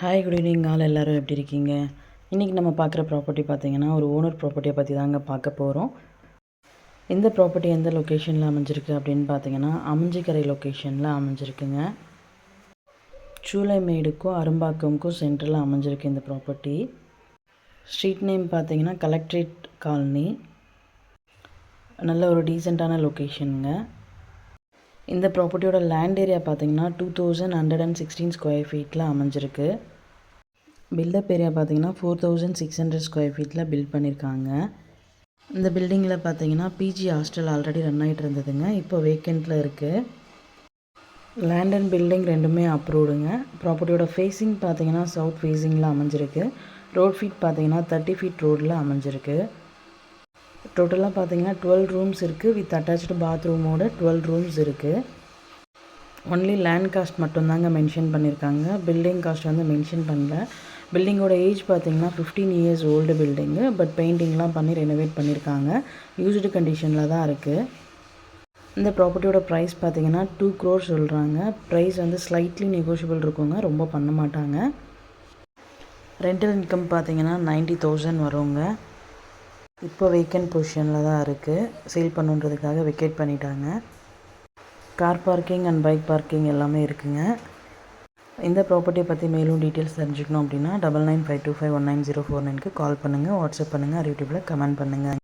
Hi good evening all எல்லோரும் எப்படி இருக்கீங்க? இன்றைக்கி நம்ம பார்க்குற ப்ராப்பர்ட்டி பார்த்திங்கன்னா ஒரு ஓனர் ப்ராப்பர்ட்டியை பற்றி தாங்க பார்க்க போகிறோம். இந்த ப்ராப்பர்ட்டி எந்த லொக்கேஷனில் அமைஞ்சிருக்கு அப்படின்னு பார்த்தீங்கன்னா அமிஞ்சிக்கரை லொக்கேஷனில் அமைஞ்சிருக்குங்க. சூளைமேடுக்கும் அரும்பாக்கமுக்கும் சென்டரில் அமைஞ்சிருக்கு இந்த ப்ராப்பர்ட்டி. ஸ்ட்ரீட் நேம் பார்த்திங்கன்னா கலெக்ட்ரேட் காலனி. நல்ல ஒரு டீசெண்டான லொக்கேஷனுங்க. இந்த ப்ராப்பர்ட்டியோட லேண்ட் ஏரியா பார்த்திங்கன்னா 2116 ஸ்கொயர் ஃபீட்டில் அமைஞ்சிருக்கு. பில்டப் ஏரியா பார்த்திங்கன்னா 4600 ஸ்கொயர் ஃபீட்டில் பில்ட் பண்ணியிருக்காங்க. இந்த பில்டிங்கில் பார்த்திங்கன்னா பிஜி ஹாஸ்டல் ஆல்ரெடி ரன் ஆகிட்டு இருந்ததுங்க. இப்போ வேக்கண்ட்டில் இருக்குது. லேண்ட் அண்ட் பில்டிங் ரெண்டுமே அப்ரூவ்டுங்க. ப்ராப்பர்ட்டியோட ஃபேஸிங் பார்த்திங்கன்னா சவுத் ஃபேஸிங்கில் அமைஞ்சிருக்கு. ரோட் ஃபீட் பார்த்திங்கன்னா 30 ஃபீட் ரோடில் அமைஞ்சிருக்கு. டோட்டலாக பார்த்திங்கன்னா 12 ரூம்ஸ் இருக்குது. வித் அட்டாச்டு பாத்ரூமோட 12 ரூம்ஸ் இருக்குது. ஒன்லி லேண்ட் காஸ்ட் மட்டும்தாங்க மென்ஷன் பண்ணியிருக்காங்க. பில்டிங் காஸ்ட் வந்து மென்ஷன் பண்ணல. பில்டிங்கோட ஏஜ் பார்த்திங்கன்னா 15 இயர்ஸ் ஓல்டு பில்டிங்கு. பட் பெயிண்டிங்லாம் பண்ணி ரெனோவேட் பண்ணியிருக்காங்க. யூஸ்டு கண்டிஷனில் தான் இருக்குது. இந்த ப்ராப்பர்ட்டியோட ப்ரைஸ் பார்த்திங்கன்னா 2 crore சொல்கிறாங்க. ப்ரைஸ் வந்து ஸ்லைட்லி நெகோஷியபிள் இருக்குங்க, ரொம்ப பண்ண மாட்டாங்க. ரெண்டல் இன்கம் பார்த்திங்கன்னா 90,000 வருங்க. இப்போ வேக்கன்ட் பொசிஷனில் தான் இருக்குது. சேல் பண்ணுன்றதுக்காக வெக்கேட் பண்ணிட்டாங்க. Car parking and bike parking எல்லாமே இருக்குங்க. இந்த ப்ராப்பர்ட்டியை பற்றி மேலும் டீட்டெயில்ஸ் தெரிஞ்சுக்கணும் அப்படின்னா 9952519049க்கு கால் பண்ணுங்கள், வாட்ஸ்அப் பண்ணுங்கள், யூடியூப்பில் கமெண்ட் பண்ணுங்கள்.